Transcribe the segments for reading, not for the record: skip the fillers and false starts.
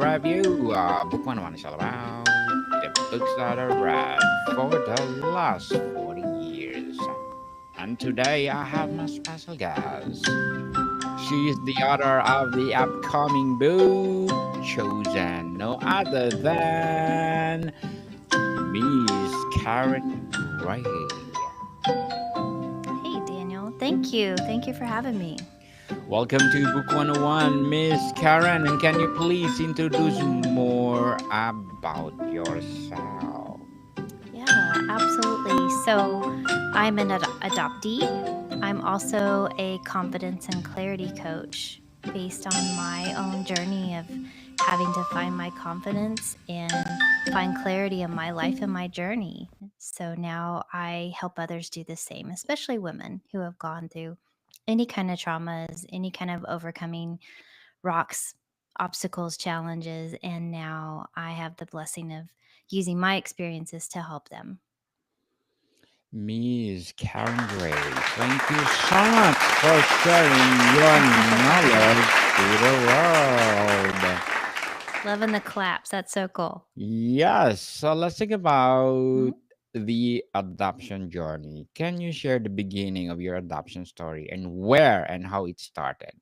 review. Book 101 is all about the books that I read for the last 40 years. And today I have my special guest. She is the author of the upcoming book, chosen no other than Miss Karen Gray. Hey, Daniel. Thank you. Thank you for having me. Welcome to Book 101, Miss Karen. And can you please introduce more about yourself? Yeah, absolutely. So, I'm an adoptee. I'm also a confidence and clarity coach based on my own journey of having to find my confidence and find clarity in my life and my journey. So now I help others do the same, especially women who have gone through any kind of traumas, any kind of overcoming rocks, obstacles, challenges, and now I have the blessing of using my experiences to help them. Miss Karen Gray, thank you so much for sharing your knowledge to the world. Loving the claps. That's so cool. Yes, so let's think about Mhm. the adoption journey. Can you share the beginning of your adoption story and where and how it started?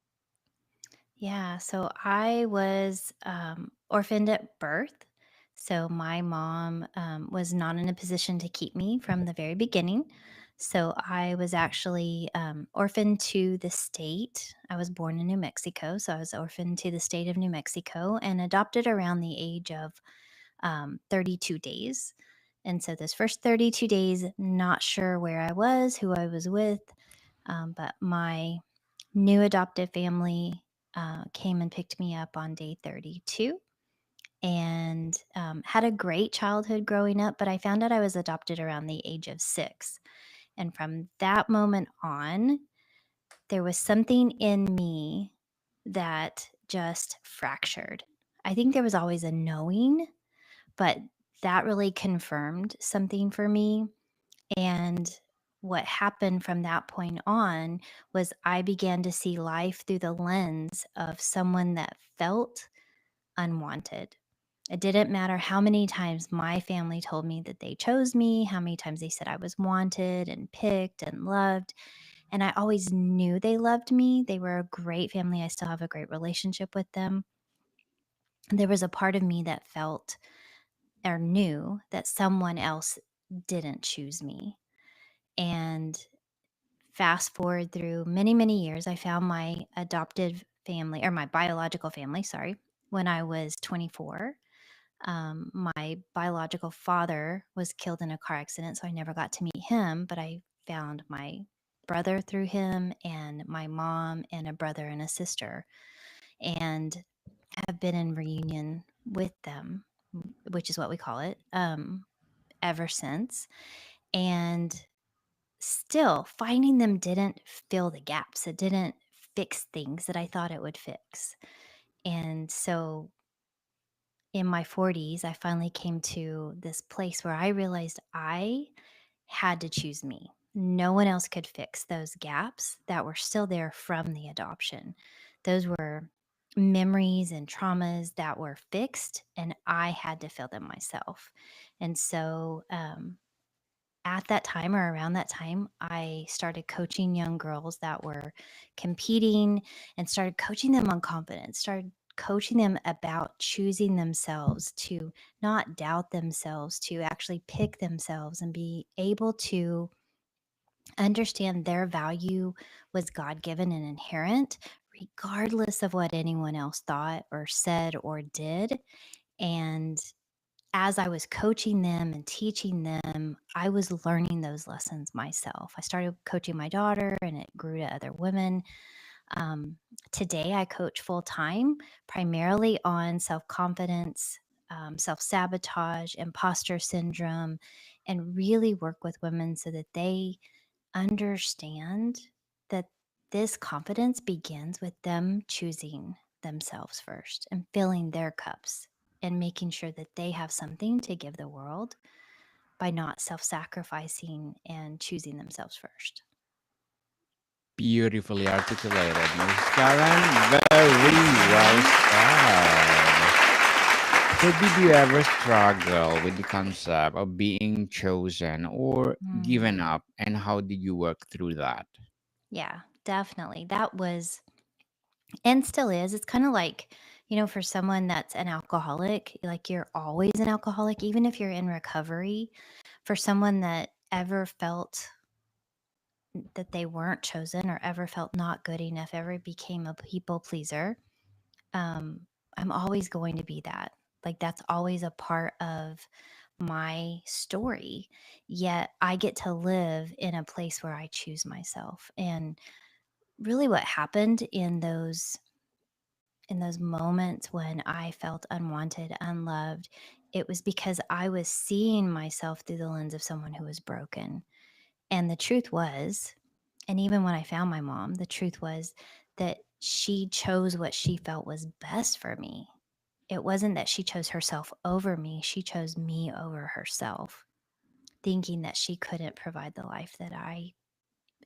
Yeah, so I was orphaned at birth. So my mom was not in a position to keep me from the very beginning. So I was actually orphaned to the state. I was born in New Mexico. So I was orphaned to the state of New Mexico and adopted around the age of 32 days. And so those first 32 days, not sure where I was, who I was with, but my new adoptive family came and picked me up on day 32 and had a great childhood growing up, but I found out I was adopted around the age of 6. And from that moment on, there was something in me that just fractured. I think there was always a knowing, but that really confirmed something for me. And what happened from that point on was I began to see life through the lens of someone that felt unwanted. It didn't matter how many times my family told me that they chose me, how many times they said I was wanted and picked and loved. And I always knew they loved me. They were a great family. I still have a great relationship with them. There was a part of me that felt or knew that someone else didn't choose me. And fast forward through many, many years, I found my adopted family or my biological family, sorry, when I was 24. My biological father was killed in a car accident, so I never got to meet him, but I found my brother through him and my mom and a brother and a sister and have been in reunion with them, which is what we call it, ever since. And still, finding them didn't fill the gaps. It didn't fix things that I thought it would fix. And so in my 40s, I finally came to this place where I realized I had to choose me. No one else could fix those gaps that were still there from the adoption. Those were memories and traumas that were fixed, and I had to fill them myself. And so, at that time or around that time, I started coaching young girls that were competing and started coaching them on confidence, started coaching them about choosing themselves, to not doubt themselves, to actually pick themselves and be able to understand their value was God given and inherent, regardless of what anyone else thought or said or did. And as I was coaching them and teaching them, I was learning those lessons myself. I started coaching my daughter and it grew to other women. Um, Today, I coach full time, primarily on self confidence, self sabotage, imposter syndrome, and really work with women so that they understand that this confidence begins with them choosing themselves first and filling their cups and making sure that they have something to give the world by not self sacrificing and choosing themselves first. Beautifully articulated, Miss Karen. Very well said. So, did you ever struggle with the concept of being chosen or Mm, given up, and how did you work through that? yeah, definitely. That was and still is. It's kind of like, for someone that's an alcoholic, like you're always an alcoholic, even if you're in recovery. For someone that ever felt that they weren't chosen or ever felt not good enough, ever became a people pleaser, um, I'm always going to be that. Like that's always a part of my story. Yet I get to live in a place where I choose myself. And really what happened in those moments when I felt unwanted, unloved, it was because I was seeing myself through the lens of someone who was broken. And the truth was, and even when I found my mom, the truth was that she chose what she felt was best for me. It wasn't that she chose herself over me, she chose me over herself, thinking that she couldn't provide the life that I,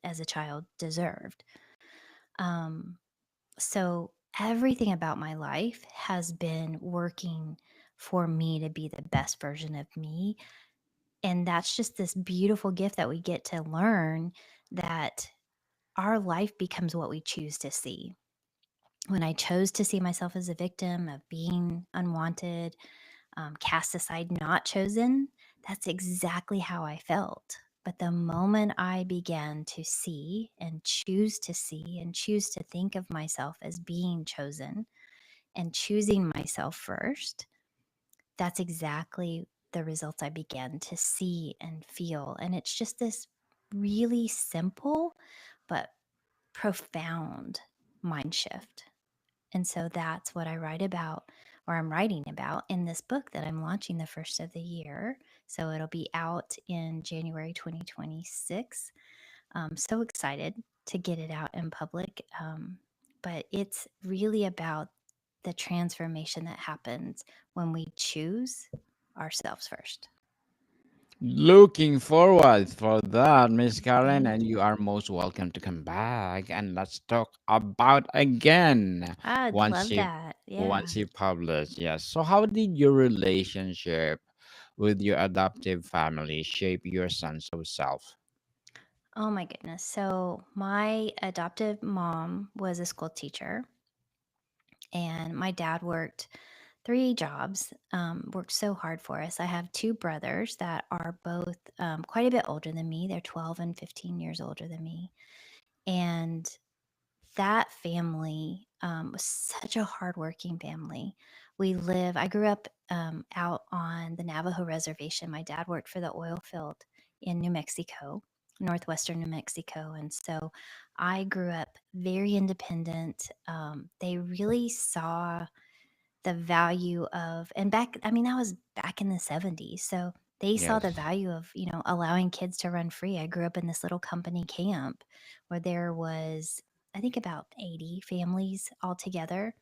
as a child, deserved. Um, so everything about my life has been working for me to be the best version of me. And that's just this beautiful gift that we get to learn that our life becomes what we choose to see. When I chose to see myself as a victim of being unwanted, cast aside, not chosen, that's exactly how I felt. But the moment I began to see and choose to think of myself as being chosen and choosing myself first, that's exactly the results I began to see and feel. And it's just this really simple but profound mind shift. And so that's what I write about, or I'm writing about in this book that I'm launching the first of the year. So it'll be out in January 2026. So excited to get it out in public. But it's really about the transformation that happens when we choose ourselves first. Looking forward for that, Miss Karen, Thank and you you. are most welcome to come back and let's talk about again I'd once love you that. once Yeah. you publish. Yes. So, how did your relationship with your adoptive family shape your sense of self? Oh my goodness. So, my adoptive mom was a school teacher, and my dad worked 3 jobs, worked so hard for us. I have 2 brothers that are both quite a bit older than me. They're 12 and 15 years older than me. And that family was such a hardworking family. I grew up out on the Navajo reservation. My dad worked for the oil field in New Mexico, northwestern New Mexico. And so I grew up very independent. They really saw the value of, and back, I mean, that was back in the 70s. So they saw the Yes. value of, allowing kids to run free. I grew up in this little company camp where there was, I think, about 80 families altogether.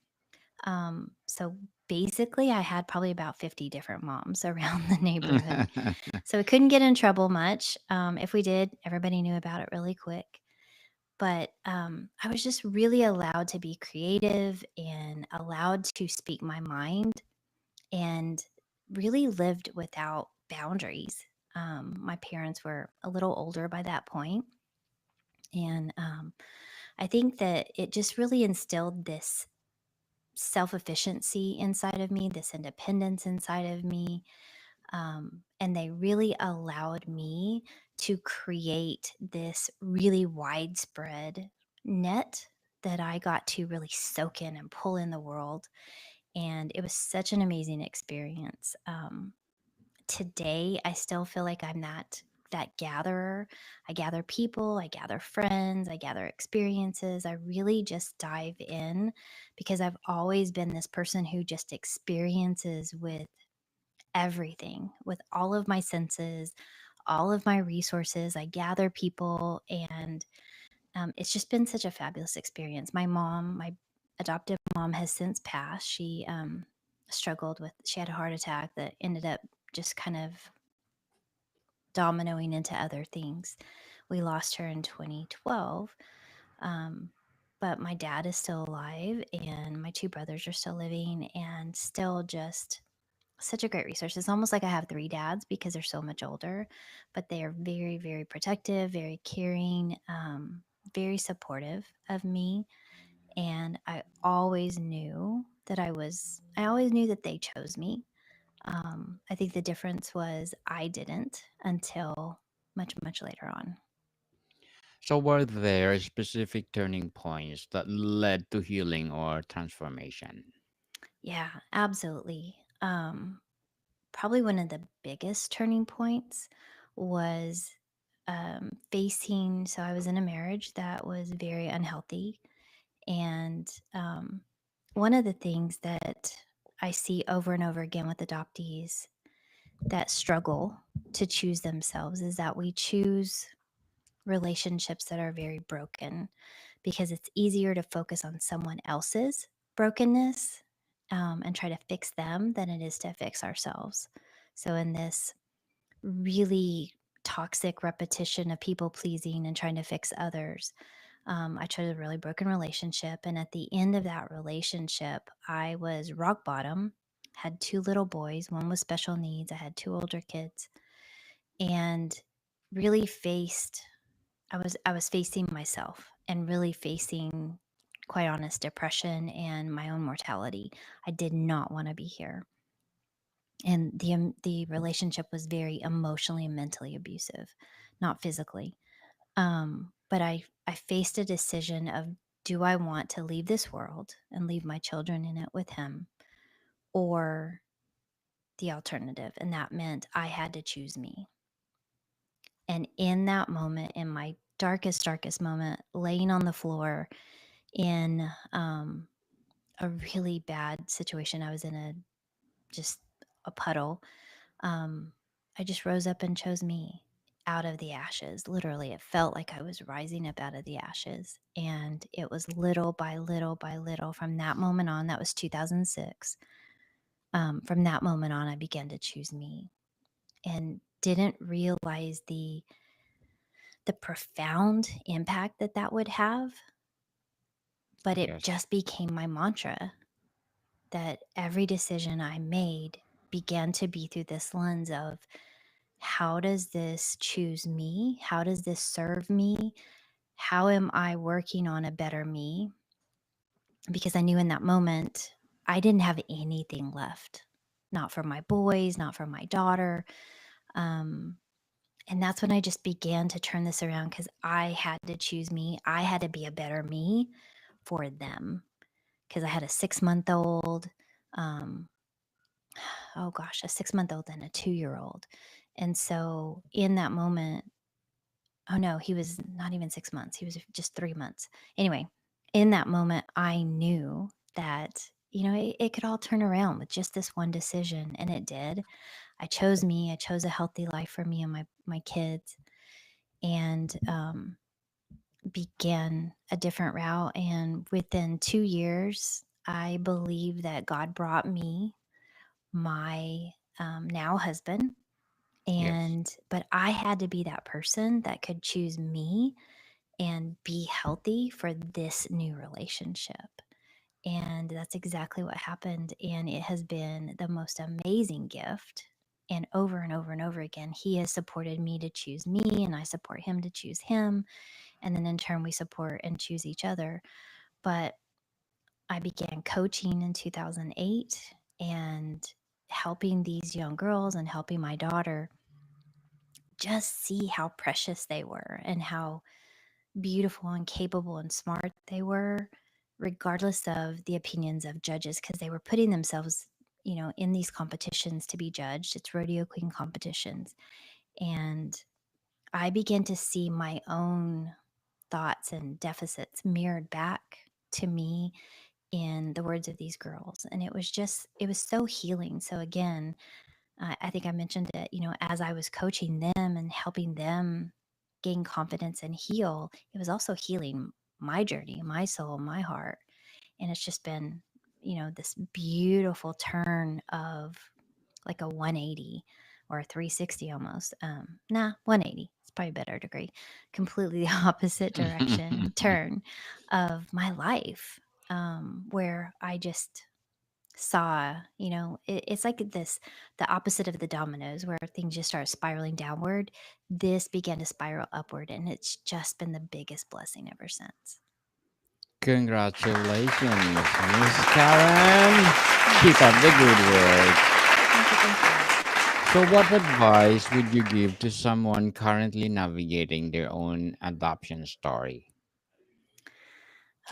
So basically, I had probably about 50 different moms around the neighborhood. So we couldn't get in trouble much. If we did, everybody knew about it really quick. But I was just really allowed to be creative and allowed to speak my mind and really lived without boundaries. My parents were a little older by that point, and I think that it just really instilled this self efficiency inside of me, this independence inside of me. And they really allowed me to create this really widespread net that I got to really soak in and pull in the world. And it was such an amazing experience. Today I still feel like I'm that gatherer. I gather people, I gather friends, I gather experiences. I really just dive in because I've always been this person who just experiences with everything, with all of my senses, all of my resources. I gather people, and it's just been such a fabulous experience. My adoptive mom, has since passed. She she had a heart attack that ended up just kind of dominoing into other things. We lost her in 2012. Um, but my dad is still alive, and my 2 brothers are still living and still just such a great resource. It's almost like I have three dads because they're so much older, but they are very, very protective, very caring, very supportive of me. And I always knew that they chose me. I think the difference was I didn't until much, much later on. So, were there specific turning points that led to healing or transformation? Yeah, absolutely. Probably one of the biggest turning points was so I was in a marriage that was very unhealthy. And one of the things that I see over and over again with adoptees that struggle to choose themselves is that we choose relationships that are very broken because it's easier to focus on someone else's brokenness and try to fix them than it is to fix ourselves. So, in this really toxic repetition of people pleasing and trying to fix others, I chose a really broken relationship. And at the end of that relationship, I was rock bottom, had two little boys, one with special needs. I had two older kids, and really I was facing myself and really facing, quite honest, depression and my own mortality. I did not want to be here. And the relationship was very emotionally and mentally abusive, not physically. But I faced a decision of, do I want to leave this world and leave my children in it with him, or the alternative? And that meant I had to choose me. And in that moment, in my darkest moment, laying on the floor in a really bad situation, I was in just a puddle. Um, I just rose up and chose me out of the ashes. Literally, it felt like I was rising up out of the ashes. And it was little by little by little from that moment on. That was 2006. From that moment on, I began to choose me and didn't realize the profound impact that that would have. But it Yes. just became my mantra that every decision I made began to be through this lens of, how does this choose me? How does this serve me? How am I working on a better me? Because I knew in that moment I didn't have anything left, not for my boys, not for my daughter. Um, and that's when I just began to turn this around because I had to choose me. I had to be a better me for them because I had a 6 month old. Um, oh gosh, a 6 month old and a 2 year old. And so in that moment, oh no, he was not even 6 months. He was just 3 months. Anyway, in that moment, I knew that, it could all turn around with just this one decision. And it did. I chose me. I chose a healthy life for me and my kids, and began a different route. And within 2 years, I believe that God brought me my now husband. Yes. But I had to be that person that could choose me and be healthy for this new relationship. And that's exactly what happened. And it has been the most amazing gift. And over and over and over again, he has supported me to choose me, and I support him to choose him. And then in turn, we support and choose each other. But I began coaching in 2008 and helping these young girls and helping my daughter just see how precious they were and how beautiful and capable and smart they were, regardless of the opinions of judges, because they were putting themselves, in these competitions to be judged. It's rodeo queen competitions. And I began to see my own thoughts and deficits mirrored back to me in the words of these girls. And it was so healing. So, again, I think I mentioned it, as I was coaching them and helping them gain confidence and heal, it was also healing my journey, my soul, my heart. And it's just been, this beautiful turn of like a 180 or a 360 almost. 180. It's probably a better degree. Completely the opposite direction turn of my life, where I just saw, it's like the opposite of the dominoes where things just start spiraling downward. This began to spiral upward, and it's just been the biggest blessing ever since. Congratulations, Miss Karen. Keep up the good work. Thank you, thank you. So, what advice would you give to someone currently navigating their own adoption story?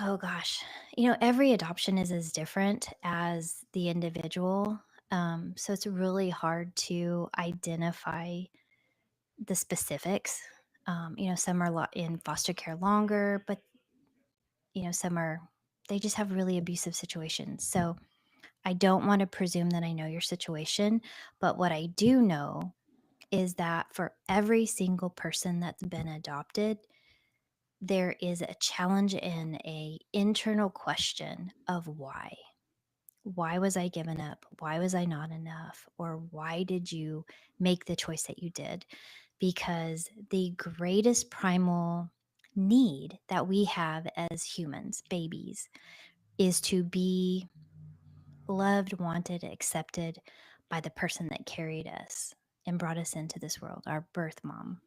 Oh gosh. Every adoption is as different as the individual. So it's really hard to identify the specifics. Some are in foster care longer, but some they just have really abusive situations. So I don't want to presume that I know your situation, but what I do know is that for every single person that's been adopted, there is a challenge and a internal question of why. Why was I given up? Why was I not enough? Or why did you make the choice that you did? Because the greatest primal need that we have as humans, babies, is to be loved, wanted, accepted by the person that carried us and brought us into this world, our birth mom.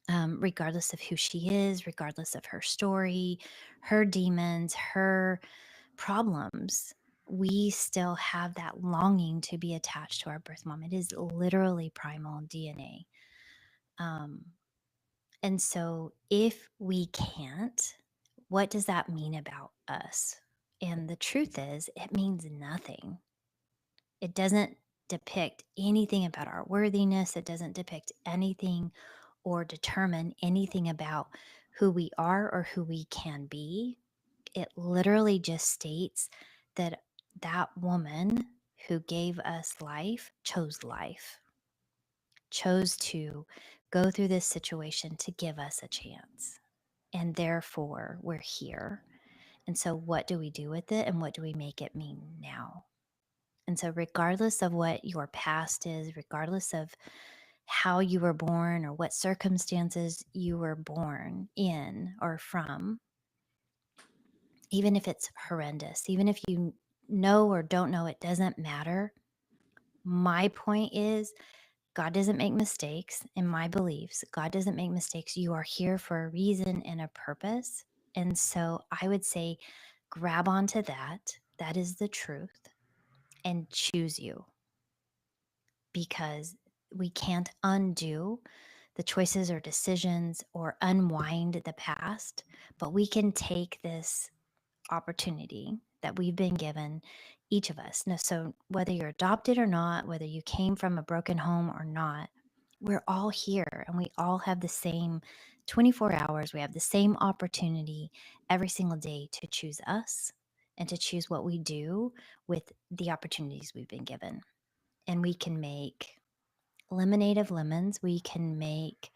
Regardless of who she is, regardless of her story, her demons, her problems, we still have that longing to be attached to our birth mom. It is literally primal DNA. Um, and so, if we can't, what does that mean about us? And the truth is, it means nothing. It doesn't depict anything about our worthiness. It doesn't depict anything or determine anything about who we are or who we can be. It literally just states that that woman who gave us life, chose to go through this situation to give us a chance. And therefore, we're here. And so, what do we do with it? And what do we make it mean now? And so, regardless of what your past is, regardless of how you were born or what circumstances you were born in or from, even if it's horrendous, even if you know or don't know, it doesn't matter. My point is, God doesn't make mistakes in my beliefs. God doesn't make mistakes. You are here for a reason and a purpose. And so I would say, grab onto that. That is the truth, and choose you, because we can't undo the choices or decisions or unwind the past, but we can take this opportunity that we've been given, each of us. Now, so whether you're adopted or not, whether you came from a broken home or not, we're all here and we all have the same 24 hours. We have the same opportunity every single day to choose us and to choose what we do with the opportunities we've been given. And we can make lemonade of lemons. We can make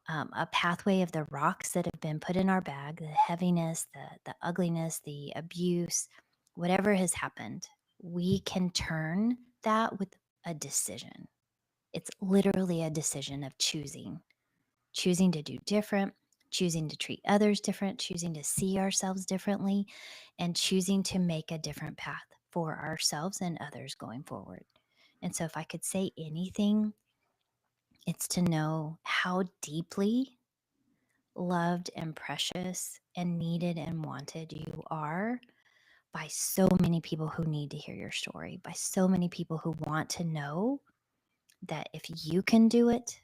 a pathway of the rocks that have been put in our bag, the heaviness, the ugliness, the abuse, whatever has happened. We can turn that with a decision. It's literally a decision of choosing to do different, choosing to treat others different, choosing to see ourselves differently, and choosing to make a different path for ourselves and others going forward. And so, if I could say anything, it's to know how deeply loved and precious and needed and wanted you are by so many people who need to hear your story, by so many people who want to know that if you can do it,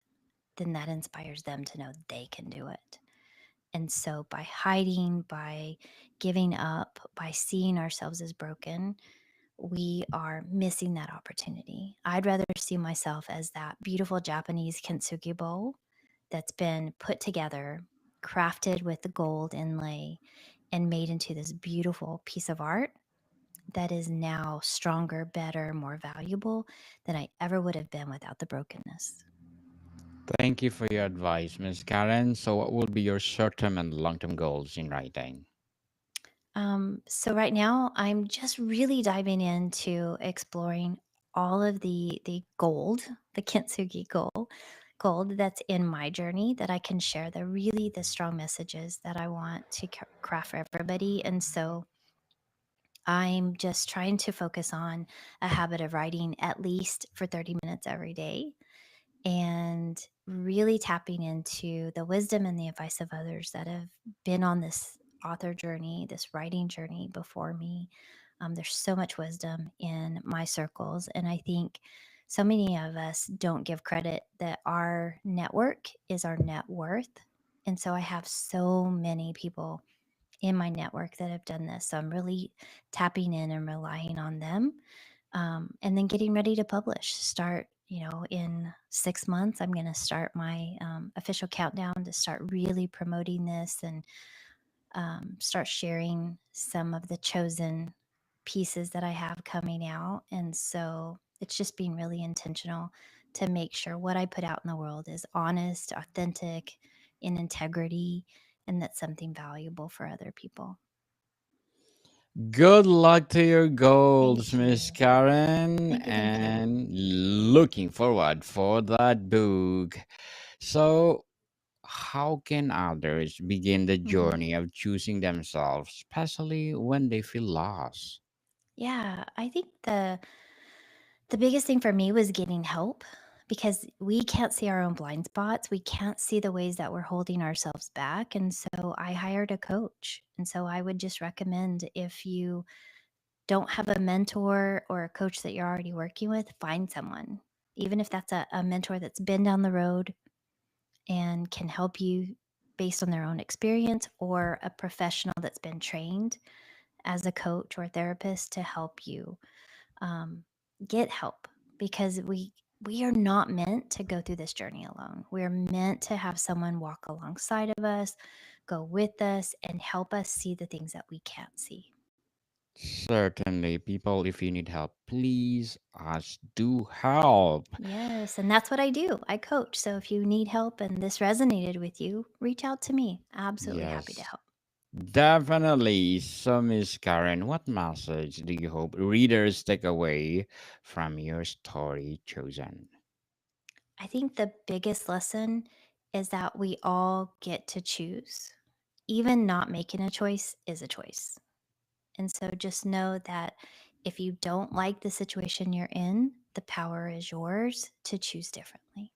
then that inspires them to know they can do it. And so by hiding, by giving up, by seeing ourselves as broken, we are missing that opportunity. I'd rather see myself as that beautiful Japanese kintsugi bowl that's been put together, crafted with the gold inlay, and made into this beautiful piece of art that is now stronger, better, more valuable than I ever would have been without the brokenness. Thank you for your advice, Miss Karen. So, what will be your short term and long term goals in writing? So right now, I'm just really diving into exploring all of the gold, the kintsugi gold that's in my journey that I can share, the strong messages that I want to craft for everybody. And so I'm just trying to focus on a habit of writing at least for 30 minutes every day and really tapping into the wisdom and the advice of others that have been on this author journey, this writing journey before me. There's so much wisdom in my circles. And I think so many of us don't give credit that our network is our net worth. And so I have so many people in my network that have done this. So I'm really tapping in and relying on them. And then getting ready to publish. Start, in 6 months, I'm going to start my official countdown to start really promoting this and start sharing some of the chosen pieces that I have coming out. And so it's just being really intentional to make sure what I put out in the world is honest, authentic, in integrity, and that's something valuable for other people. Good luck to your goals, Thank Miss you. Karen, Thank you. Thank you. and looking forward for that book. So, how can others begin the Mhm. journey of choosing themselves, especially when they feel lost? Yeah, I think the biggest thing for me was getting help because we can't see our own blind spots. We can't see the ways that we're holding ourselves back. And so I hired a coach. And so I would just recommend if you don't have a mentor or a coach that you're already working with, find someone. Even if that's a mentor that's been down the road and can help you based on their own experience, or a professional that's been trained as a coach or therapist to help you um, get help, because we are not meant to go through this journey alone. We're meant to have someone walk alongside of us, go with us, and help us see the things that we can't see. Certainly, people, if you need help, please ask, do help. Yes, and that's what I do. I coach. So if you need help and this resonated with you, reach out to me. Absolutely happy to Yes, help. definitely. So, Miss Karen, what message do you hope readers take away from your story chosen? I think the biggest lesson is that we all get to choose. Even not making a choice is a choice. And so just know that if you don't like the situation you're in, the power is yours to choose differently.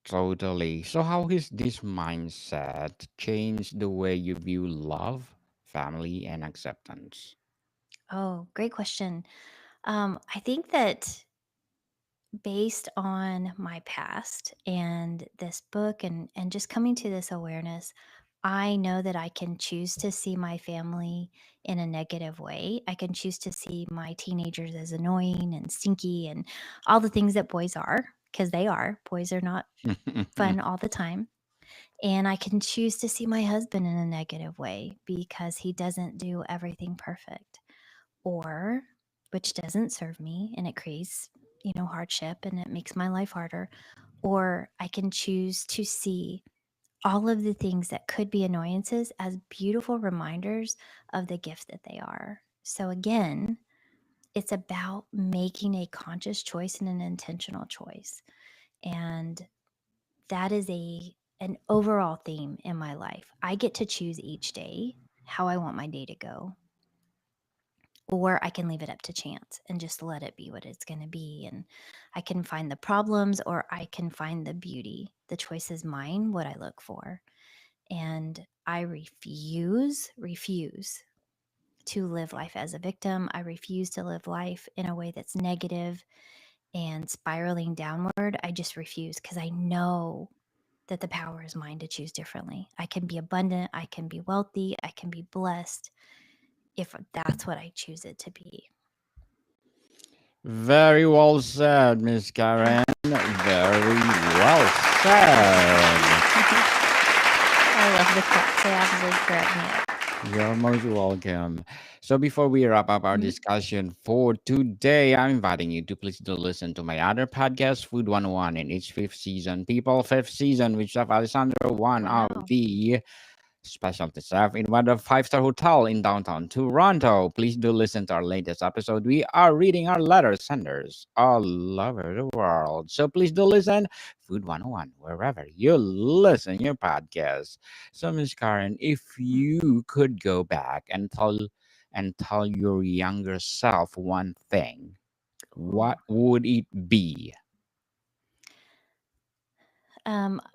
Totally. So, how has this mindset changed the way you view love, family, and acceptance? Oh, great question. I think that based on my past and this book and just coming to this awareness, I know that I can choose to see my family in a negative way. I can choose to see my teenagers as annoying and stinky and all the things that boys are, because they are. Boys are not fun all the time. And I can choose to see my husband in a negative way because he doesn't do everything perfect, or which doesn't serve me and it creates, hardship and it makes my life harder. Or I can choose to see all of the things that could be annoyances as beautiful reminders of the gift that they are. So again, it's about making a conscious choice and an intentional choice. And that is an overall theme in my life. I get to choose each day how I want my day to go, or I can leave it up to chance and just let it be what it's going to be. And I can find the problems or I can find the beauty. The choice is mine, what I look for. And I refuse to live life as a victim. I refuse to live life in a way that's negative and spiraling downward. I just refuse because I know that the power is mine to choose differently. I can be abundant, I can be wealthy, I can be blessed if that's what I choose it to be. Very well said, Miss Karen. Very well said. I love the claps. They absolutely crack me up. You're most welcome. So, before we wrap up our Mhm. discussion for today, I'm inviting you to please do listen to my other podcast, Food 101, in its fifth season. People, fifth season, with Chef Alessandro, one of Wow. the specialty chef in one of five-star hotel in downtown Toronto. Please do listen to our latest episode. We are reading our letter senders all over the world. So please do listen. Food 101, wherever you listen your podcast. So Miss Karen, if you could go back and tell and tell your younger self one thing, Ooh. what would it be?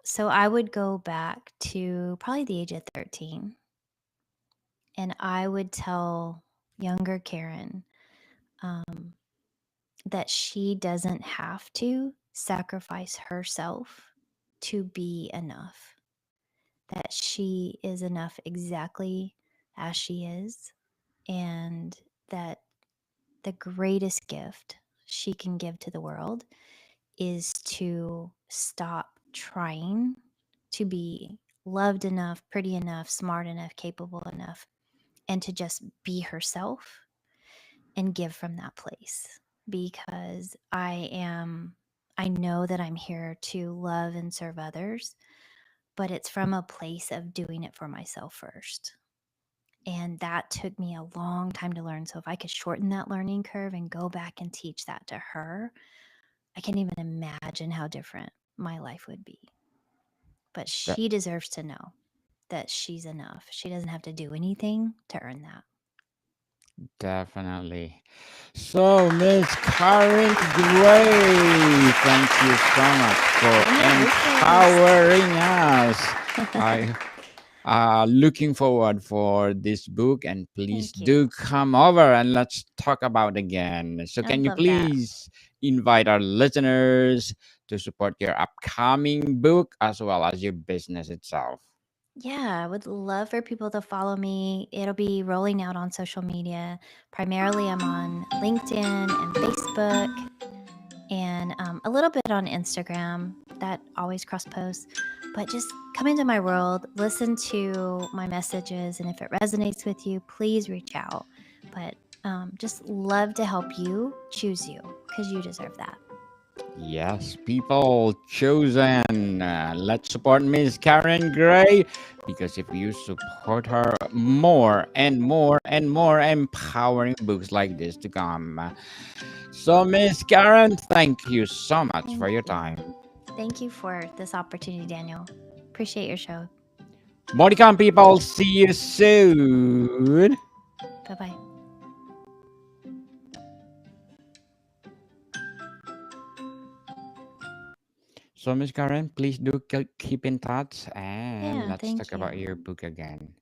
So I would go back to probably the age of 13, and I would tell younger Karen um, that she doesn't have to sacrifice herself to be enough, that she is enough exactly as she is, and that the greatest gift she can give to the world is to stop trying to be loved enough, pretty enough, smart enough, capable enough, and to just be herself and give from that place. Because I know that I'm here to love and serve others, but it's from a place of doing it for myself first. And that took me a long time to learn. So if I could shorten that learning curve and go back and teach that to her, I can't even imagine how different my life would be. But De- she deserves to know that she's enough. She doesn't have to do anything to earn that. Definitely. So, Miss Karen Gray, thank you so much for Daniel, empowering us. I looking forward for this book, and please Thank you. do come over and let's talk about again. So can I'd you love that. please invite our listeners to support your upcoming book as well as your business itself? Yeah, I would love for people to follow me. It'll be rolling out on social media. Primarily, I'm on LinkedIn and Facebook, and a little bit on Instagram. That always cross posts. But just come into my world, listen to my messages, and if it resonates with you, please reach out. But just love to help you choose you because you deserve that. Yes, people chosen. Let's support Miss Karen Gray, because if you support her, more and more and more empowering books like this to come. So, Miss Karen, thank you so much Thank for your you. time. Thank you for this opportunity, Daniel. Appreciate your show. More to come, people. See you soon. Bye bye. So, Miss Karen, please do keep in touch and Yeah, let's talk thank about you. your book again.